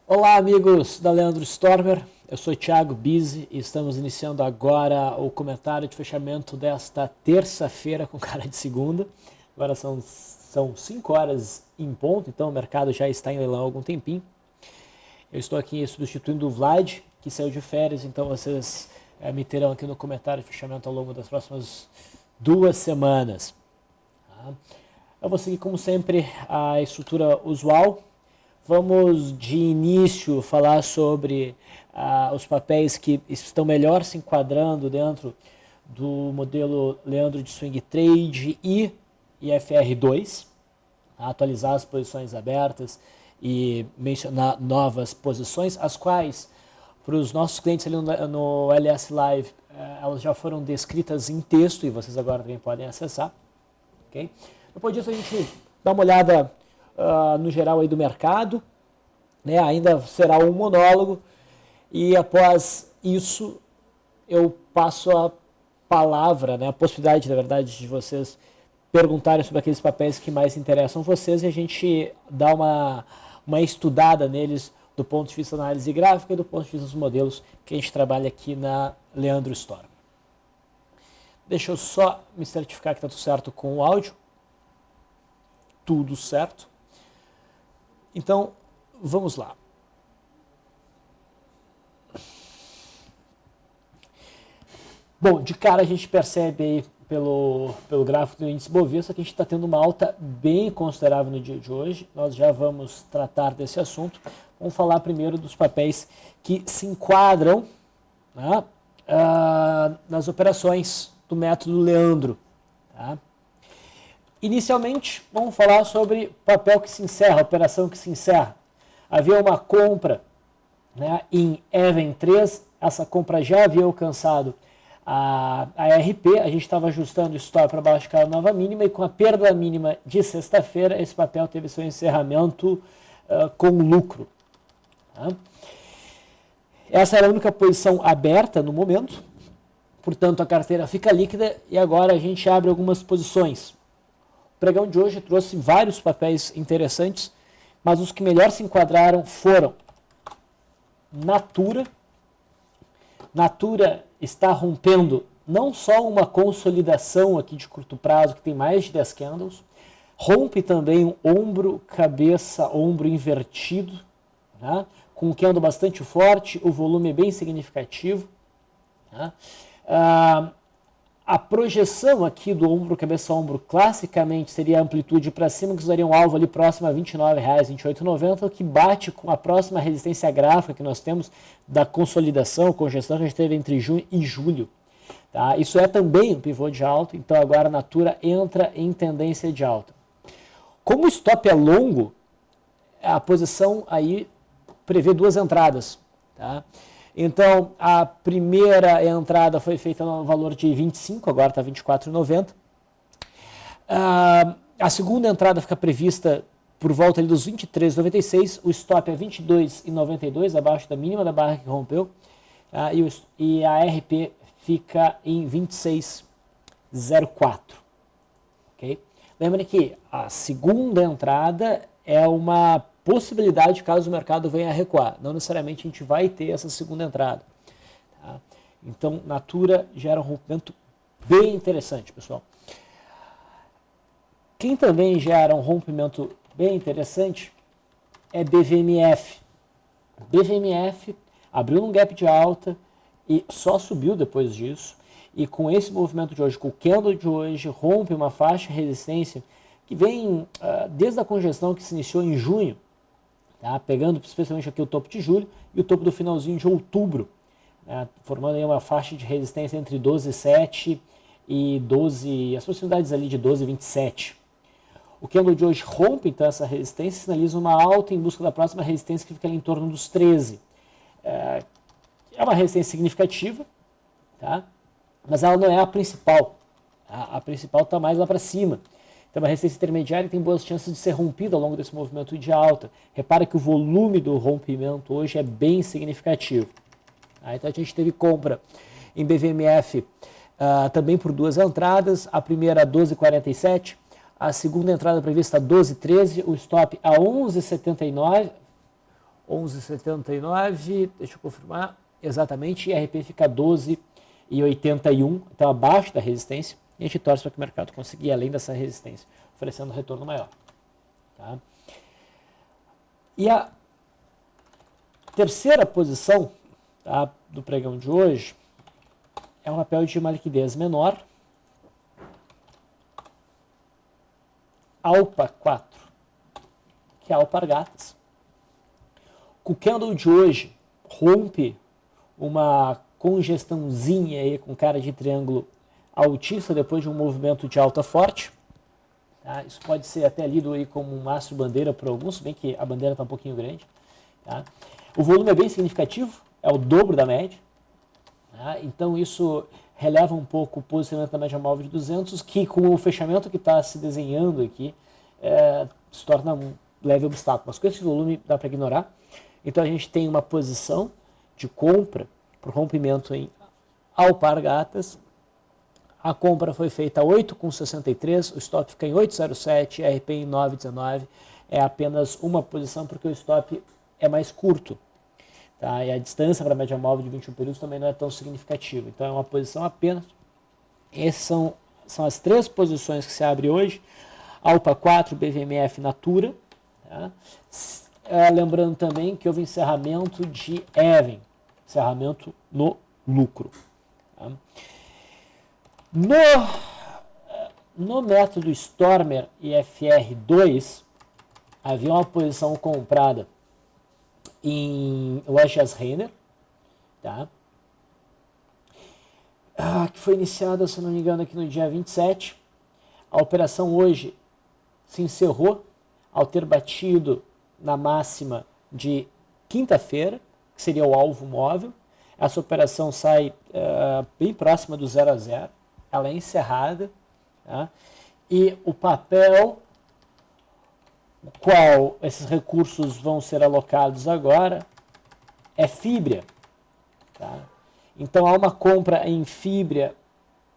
Olá, amigos da Leandro Stormer, eu sou Thiago Bizzi e estamos iniciando agora o comentário de fechamento desta terça-feira com cara de segunda. Agora são 5 horas em ponto, então o mercado já está em leilão há algum tempinho. Eu estou aqui substituindo o Vlad, que saiu de férias, então vocês me terão aqui no comentário de fechamento ao longo das próximas 2 semanas. Tá? Eu vou seguir, como sempre, a estrutura usual. Vamos de início falar sobre os papéis que estão melhor se enquadrando dentro do modelo Leandro de Swing Trade e IFR2, atualizar as posições abertas e mencionar novas posições, as quais, para os nossos clientes ali no LS Live, elas já foram descritas em texto e vocês agora também podem acessar. Okay? Depois disso a gente dá uma olhada no geral aí do mercado, né? Ainda será um monólogo e após isso eu passo a palavra, né? A possibilidade, na verdade, de vocês perguntarem sobre aqueles papéis que mais interessam vocês e a gente dá uma estudada neles do ponto de vista da análise gráfica e do ponto de vista dos modelos que a gente trabalha aqui na Leandro Storm. Deixa eu só me certificar que está tudo certo com o áudio. Tudo certo. Então, vamos lá. Bom, de cara a gente percebe aí pelo gráfico do índice Bovespa que a gente está tendo uma alta bem considerável no dia de hoje. Nós já vamos tratar desse assunto. Vamos falar primeiro dos papéis que se enquadram, né, nas operações do método Leandro. Tá? Inicialmente, vamos falar sobre papel que se encerra, operação que se encerra. Havia uma compra, né, em Even 3, essa compra já havia alcançado a RP, a gente estava ajustando o stop para baixo de nova mínima e com a perda mínima de sexta-feira, esse papel teve seu encerramento com lucro. Tá? Essa era a única posição aberta no momento, portanto a carteira fica líquida e agora a gente abre algumas posições. O pregão de hoje trouxe vários papéis interessantes, mas os que melhor se enquadraram foram Natura. Natura está rompendo não só uma consolidação aqui de curto prazo, que tem mais de 10 candles, rompe também um ombro, cabeça, ombro invertido, né, com um candle bastante forte, o volume é bem significativo. Né. A projeção aqui do ombro, cabeça, ombro, classicamente seria a amplitude para cima, que usaria um alvo ali próximo a R$ 29,00, R$ 28,90, que bate com a próxima resistência gráfica que nós temos da consolidação, congestão que a gente teve entre junho e julho. Tá? Isso é também um pivô de alta, então agora a Natura entra em tendência de alta. Como o stop é longo, a posição aí prevê 2 entradas. Tá? Então, a primeira entrada foi feita no valor de 25, agora está 24,90. A segunda entrada fica prevista por volta ali dos 23,96. O stop é 22,92, abaixo da mínima da barra que rompeu. E a RP fica em 26,04. Okay? Lembre que a segunda entrada é uma possibilidade caso o mercado venha a recuar. Não necessariamente a gente vai ter essa segunda entrada. Tá? Então, Natura gera um rompimento bem interessante, pessoal. Quem também gera um rompimento bem interessante é BVMF. BVMF abriu num gap de alta e só subiu depois disso. E com esse movimento de hoje, com o candle de hoje, rompe uma faixa de resistência que vem desde a congestão que se iniciou em junho. Tá? Pegando especialmente aqui o topo de julho e o topo do finalzinho de outubro, né? Formando aí uma faixa de resistência entre 12,7 e 12, as proximidades ali de 12,27. O candle de hoje rompe então essa resistência e sinaliza uma alta em busca da próxima resistência que fica ali em torno dos 13. É uma resistência significativa, tá? Mas ela não é a principal. Tá? A principal está mais lá para cima. Então, uma resistência intermediária tem boas chances de ser rompida ao longo desse movimento de alta. Repara que o volume do rompimento hoje é bem significativo. Então, a gente teve compra em BVMF também por 2 entradas. A primeira a 12,47, a segunda entrada prevista a 12,13, o stop a 11,79, 11,79, deixa eu confirmar exatamente, e RP fica 12,81, então abaixo da resistência, e a gente torce para que o mercado consiga ir além dessa resistência, oferecendo um retorno maior. Tá? E a terceira posição, tá, do pregão de hoje é um papel de uma liquidez menor, ALPA 4, que é a Alpargatas. O candle de hoje rompe uma congestãozinha aí com cara de triângulo altista depois de um movimento de alta forte. Tá? Isso pode ser até lido aí como um mastro bandeira por alguns, se bem que a bandeira está um pouquinho grande. Tá? O volume é bem significativo, é o dobro da média. Tá? Então isso releva um pouco o posicionamento da média móvel de 200, que com o fechamento que está se desenhando aqui, se torna um leve obstáculo. Mas com esse volume dá para ignorar. Então a gente tem uma posição de compra por rompimento em Alpargatas. A compra foi feita a 8,63, o stop fica em 8,07, RP em 9,19. É apenas uma posição porque o stop é mais curto. Tá? E a distância para a média móvel de 21 períodos também não é tão significativa. Então é uma posição apenas. Essas são as três posições que se abre hoje. ALPA 4, BVMF Natura. Tá? Lembrando também que houve encerramento de Even, encerramento no lucro. Tá? No método Stormer e FR2, havia uma posição comprada em lojas Renner, tá? Que foi iniciada, se não me engano, aqui no dia 27. A operação hoje se encerrou ao ter batido na máxima de quinta-feira, que seria o alvo móvel. Essa operação sai bem próxima do 0 a 0, ela é encerrada, tá? E o papel qual esses recursos vão ser alocados agora é Fibria. Tá? Então há uma compra em Fibria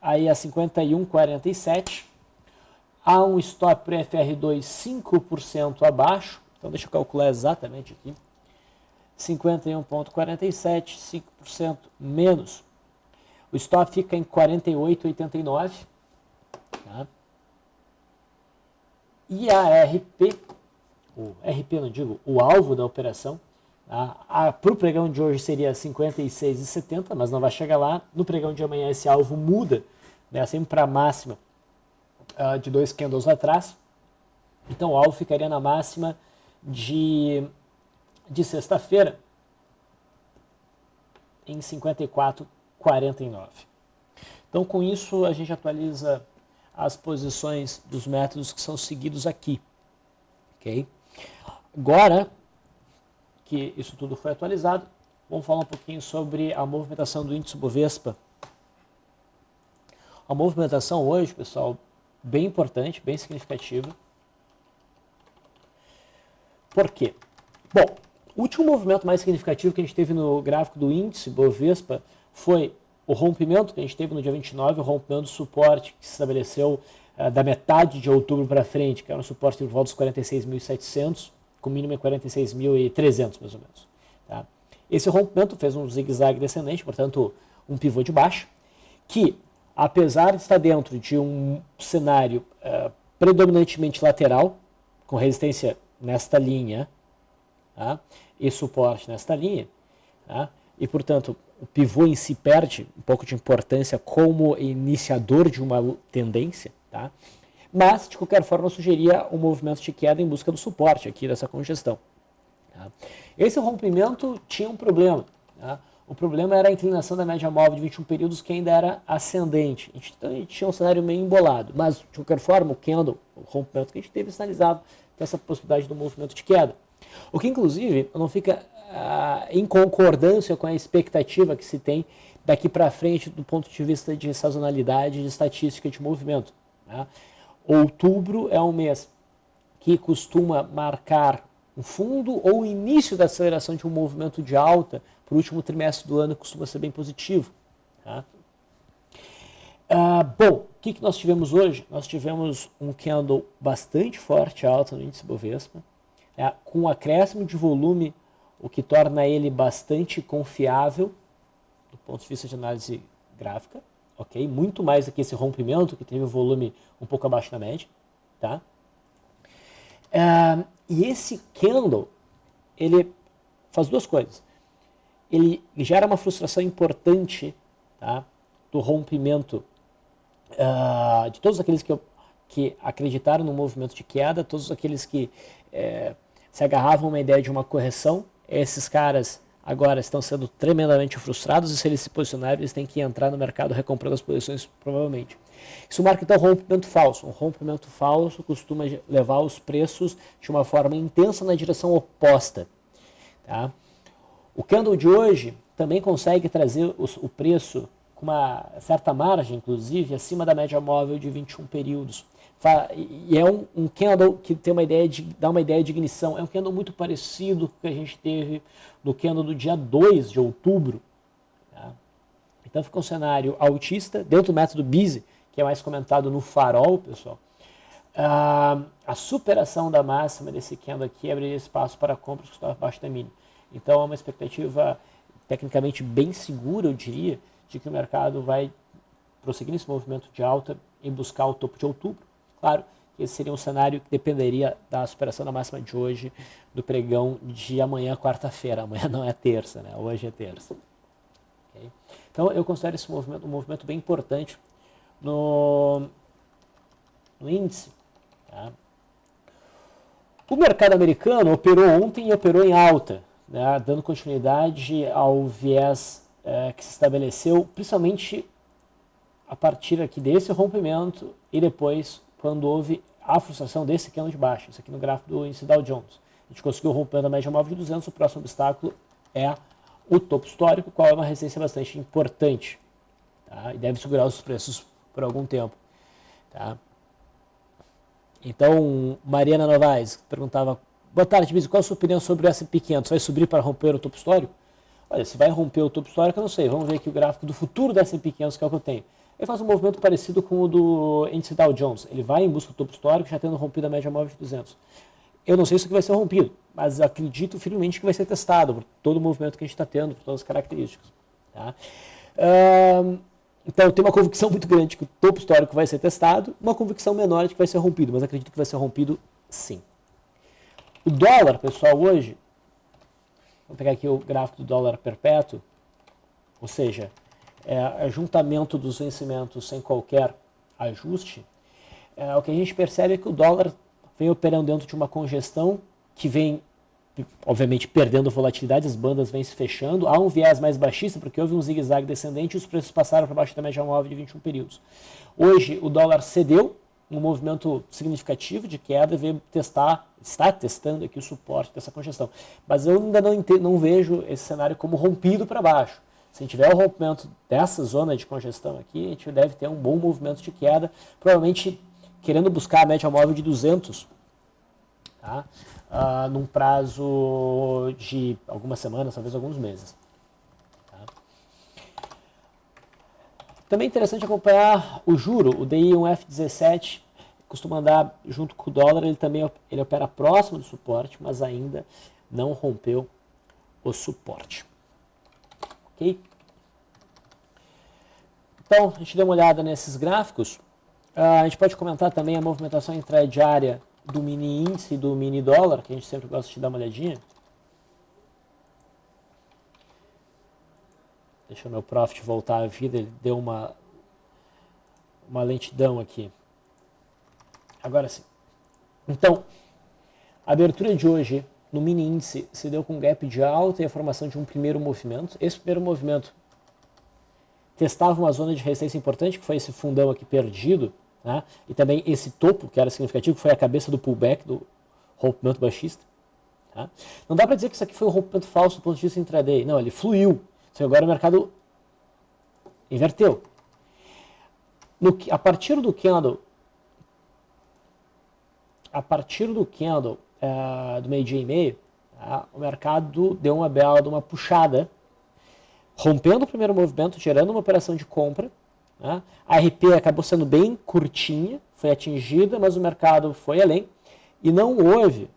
aí a 51,47. Há um stop para FR2 5% abaixo. Então deixa eu calcular exatamente aqui. 51,47, 5% menos. O stop fica em 48,89. Tá? E a RP, o alvo da operação, para o pregão de hoje seria 56,70, mas não vai chegar lá. No pregão de amanhã esse alvo muda, né, sempre para a máxima de 2 candles atrás. Então o alvo ficaria na máxima de sexta-feira em 54,49. Então com isso a gente atualiza as posições dos métodos que são seguidos aqui. Okay? Agora que isso tudo foi atualizado, vamos falar um pouquinho sobre a movimentação do índice Bovespa. A movimentação hoje, pessoal, bem importante, bem significativa. Por quê? Bom, o último movimento mais significativo que a gente teve no gráfico do índice Bovespa foi o rompimento que a gente teve no dia 29, o rompimento do suporte que se estabeleceu da metade de outubro para frente, que era um suporte por volta dos 46.700, com mínimo em 46.300, mais ou menos. Tá? Esse rompimento fez um zigue-zague descendente, portanto, um pivô de baixa, que, apesar de estar dentro de um cenário predominantemente lateral, com resistência nesta linha, tá? E suporte nesta linha, tá? E, portanto, o pivô em si perde um pouco de importância como iniciador de uma tendência, tá? Mas, de qualquer forma, eu sugeria um movimento de queda em busca do suporte aqui dessa congestão. Tá? Esse rompimento tinha um problema. Tá? O problema era a inclinação da média móvel de 21 períodos, que ainda era ascendente. Então, a gente tinha um cenário meio embolado. Mas, de qualquer forma, o candle, o rompimento que a gente teve, sinalizava essa possibilidade do movimento de queda. O que, inclusive, não fica em concordância com a expectativa que se tem daqui para frente do ponto de vista de sazonalidade e de estatística de movimento. Tá? Outubro é um mês que costuma marcar um fundo ou o início da aceleração de um movimento de alta para o último trimestre do ano, costuma ser bem positivo. Tá? Bom, o que nós tivemos hoje? Nós tivemos um candle bastante forte alta no índice Bovespa, com um acréscimo de volume o que torna ele bastante confiável do ponto de vista de análise gráfica, ok? Muito mais do que esse rompimento, que teve o volume um pouco abaixo da média, tá? E esse candle, ele faz duas coisas. Ele gera uma frustração importante, tá? Do rompimento de todos aqueles que acreditaram no movimento de queda, todos aqueles que se agarravam a uma ideia de uma correção. Esses caras agora estão sendo tremendamente frustrados, e se eles se posicionarem, eles têm que entrar no mercado recomprando as posições, provavelmente. Isso marca então um rompimento falso. Um rompimento falso costuma levar os preços de uma forma intensa na direção oposta. Tá? O candle de hoje também consegue trazer o preço com uma certa margem, inclusive, acima da média móvel de 21 períodos. E é um candle que tem dá uma ideia de ignição. É um candle muito parecido com o que a gente teve no candle do dia 2 de outubro. Tá? Então fica um cenário altista, dentro do método Busy, que é mais comentado no farol, pessoal. A superação da máxima desse candle aqui abriria espaço para compras que estão abaixo da mínima. Então é uma expectativa tecnicamente bem segura, eu diria, de que o mercado vai prosseguir nesse movimento de alta em buscar o topo de outubro. Claro que esse seria um cenário que dependeria da superação da máxima de hoje, do pregão de amanhã, quarta-feira. Amanhã não é terça, né? Hoje é terça. Okay? Então eu considero esse movimento um movimento bem importante no índice. Tá? O mercado americano operou ontem e operou em alta, né? Dando continuidade ao viés que se estabeleceu, principalmente a partir aqui desse rompimento e depois quando houve a frustração desse candle de baixo. Isso aqui no gráfico do índice Dow Jones. A gente conseguiu romper a média móvel de 200, o próximo obstáculo é o topo histórico, qual é uma resistência bastante importante. Tá? E deve segurar os preços por algum tempo. Tá? Então, Mariana Novaes perguntava, boa tarde, Biso, qual a sua opinião sobre o S&P 500? Vai subir para romper o topo histórico? Olha, se vai romper o topo histórico, eu não sei. Vamos ver aqui o gráfico do futuro do S&P 500, que é o que eu tenho. Ele faz um movimento parecido com o do índice Dow Jones. Ele vai em busca do topo histórico, já tendo rompido a média móvel de 200. Eu não sei se isso aqui vai ser rompido, mas acredito firmemente que vai ser testado por todo o movimento que a gente está tendo, por todas as características. Tá? Então, tem uma convicção muito grande que o topo histórico vai ser testado, uma convicção menor de que vai ser rompido, mas acredito que vai ser rompido sim. O dólar, pessoal, hoje, vou pegar aqui o gráfico do dólar perpétuo, ou seja, ajuntamento dos vencimentos sem qualquer ajuste, o que a gente percebe é que o dólar vem operando dentro de uma congestão que vem, obviamente, perdendo volatilidade, as bandas vêm se fechando, há um viés mais baixista, porque houve um zigue-zague descendente e os preços passaram para baixo da média móvel de 21 períodos. Hoje, o dólar cedeu, um movimento significativo de queda, veio está testando aqui o suporte dessa congestão. Mas eu ainda não vejo esse cenário como rompido para baixo. Se tiver o rompimento dessa zona de congestão aqui, a gente deve ter um bom movimento de queda, provavelmente querendo buscar a média móvel de 200, tá? Num prazo de algumas semanas, talvez alguns meses. Tá? Também é interessante acompanhar o juro, o DI1F17, costuma andar junto com o dólar, ele opera próximo do suporte, mas ainda não rompeu o suporte. Ok? Então, a gente deu uma olhada nesses gráficos. A gente pode comentar também a movimentação intradiária do mini índice e do mini dólar, que a gente sempre gosta de dar uma olhadinha. Deixa o meu Profit voltar à vida, ele deu uma lentidão aqui. Agora sim. Então, a abertura de hoje no mini índice se deu com um gap de alta e a formação de um primeiro movimento. Esse primeiro movimento testava uma zona de resistência importante, que foi esse fundão aqui perdido, né? E também esse topo, que era significativo, que foi a cabeça do pullback, do rompimento baixista. Tá? Não dá para dizer que isso aqui foi um rompimento falso do ponto de vista intraday. Não, ele fluiu. Só agora o mercado inverteu. A partir do candle do meio-dia e meio, tá? O mercado deu uma bela de uma puxada, rompendo o primeiro movimento, gerando uma operação de compra. Tá? A RP acabou sendo bem curtinha, foi atingida, mas o mercado foi além e não houve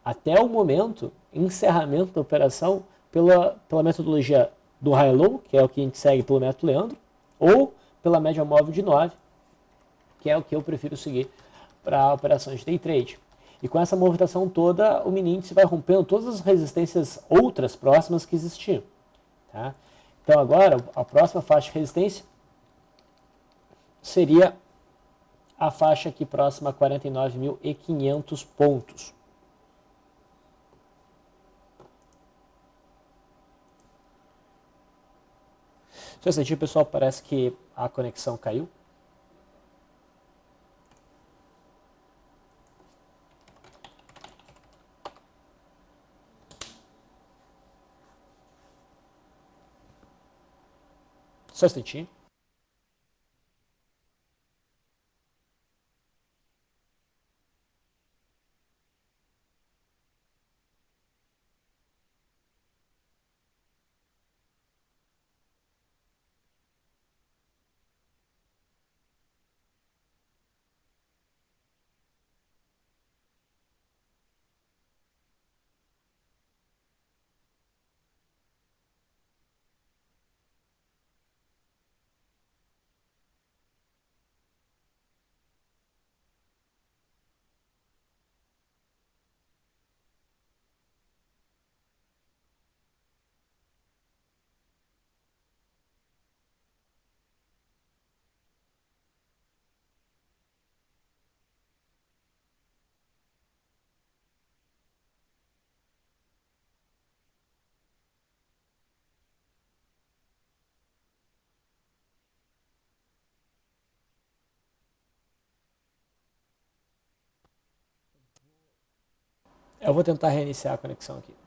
até o momento, encerramento da operação pela metodologia do high-low, que é o que a gente segue pelo método Leandro, ou pela média móvel de 9, que é o que eu prefiro seguir para operações de day trade. E com essa movimentação toda, o mini índice vai rompendo todas as resistências outras próximas que existiam. Tá? Então agora, a próxima faixa de resistência seria a faixa aqui próxima a 49.500 pontos. Só sentir, pessoal, parece que a conexão caiu. Só um instantinho. Eu vou tentar reiniciar a conexão aqui.